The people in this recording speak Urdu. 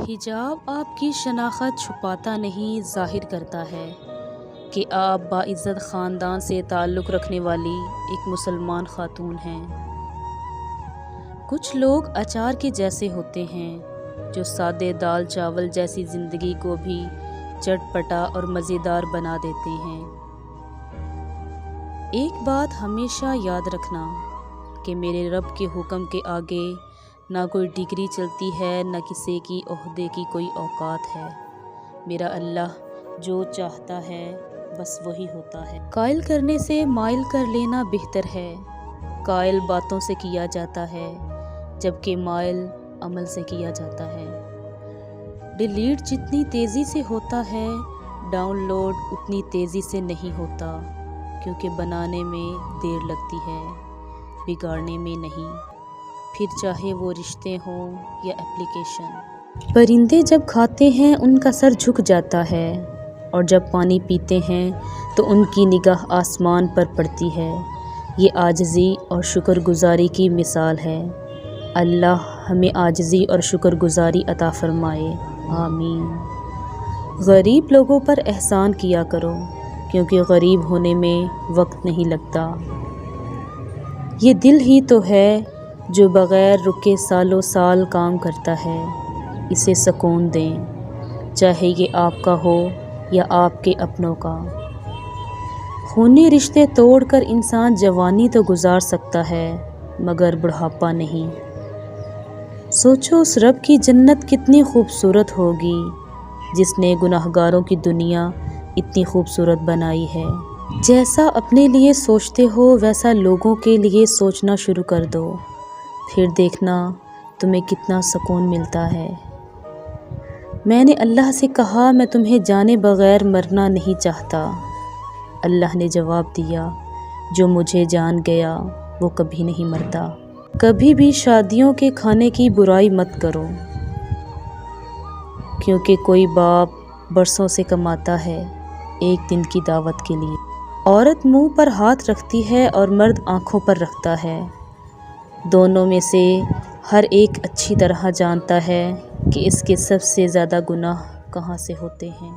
حجاب آپ کی شناخت چھپاتا نہیں، ظاہر کرتا ہے کہ آپ باعزت خاندان سے تعلق رکھنے والی ایک مسلمان خاتون ہیں۔ کچھ لوگ اچار کے جیسے ہوتے ہیں جو سادے دال چاول جیسی زندگی کو بھی چٹپٹا اور مزیدار بنا دیتے ہیں۔ ایک بات ہمیشہ یاد رکھنا کہ میرے رب کے حکم کے آگے نہ کوئی ڈگری چلتی ہے، نہ کسی کی عہدے کی کوئی اوقات ہے۔ میرا اللہ جو چاہتا ہے بس وہی ہوتا ہے۔ قائل کرنے سے مائل کر لینا بہتر ہے۔ قائل باتوں سے کیا جاتا ہے جبکہ مائل عمل سے کیا جاتا ہے۔ ڈیلیٹ جتنی تیزی سے ہوتا ہے، ڈاؤن لوڈ اتنی تیزی سے نہیں ہوتا، کیونکہ بنانے میں دیر لگتی ہے، بگاڑنے میں نہیں، پھر چاہے وہ رشتے ہوں یا اپلیکیشن۔ پرندے جب کھاتے ہیں ان کا سر جھک جاتا ہے، اور جب پانی پیتے ہیں تو ان کی نگاہ آسمان پر پڑتی ہے۔ یہ عاجزی اور شکر گزاری کی مثال ہے۔ اللہ ہمیں عاجزی اور شکر گزاری عطا فرمائے، آمین۔ غریب لوگوں پر احسان کیا کرو، کیونکہ غریب ہونے میں وقت نہیں لگتا۔ یہ دل ہی تو ہے جو بغیر رکے سالوں سال کام کرتا ہے۔ اسے سکون دیں، چاہے یہ آپ کا ہو یا آپ کے اپنوں کا۔ خونی رشتے توڑ کر انسان جوانی تو گزار سکتا ہے، مگر بڑھاپا نہیں۔ سوچو اس رب کی جنت کتنی خوبصورت ہوگی جس نے گناہگاروں کی دنیا اتنی خوبصورت بنائی ہے۔ جیسا اپنے لیے سوچتے ہو ویسا لوگوں کے لیے سوچنا شروع کر دو، پھر دیکھنا تمہیں کتنا سکون ملتا ہے۔ میں نے اللہ سے کہا میں تمہیں جانے بغیر مرنا نہیں چاہتا۔ اللہ نے جواب دیا، جو مجھے جان گیا وہ کبھی نہیں مرتا۔ کبھی بھی شادیوں کے کھانے کی برائی مت کرو، کیونکہ کوئی باپ برسوں سے کماتا ہے ایک دن کی دعوت کے لیے۔ عورت منہ پر ہاتھ رکھتی ہے اور مرد آنکھوں پر رکھتا ہے۔ دونوں میں سے ہر ایک اچھی طرح جانتا ہے کہ اس کے سب سے زیادہ گناہ کہاں سے ہوتے ہیں۔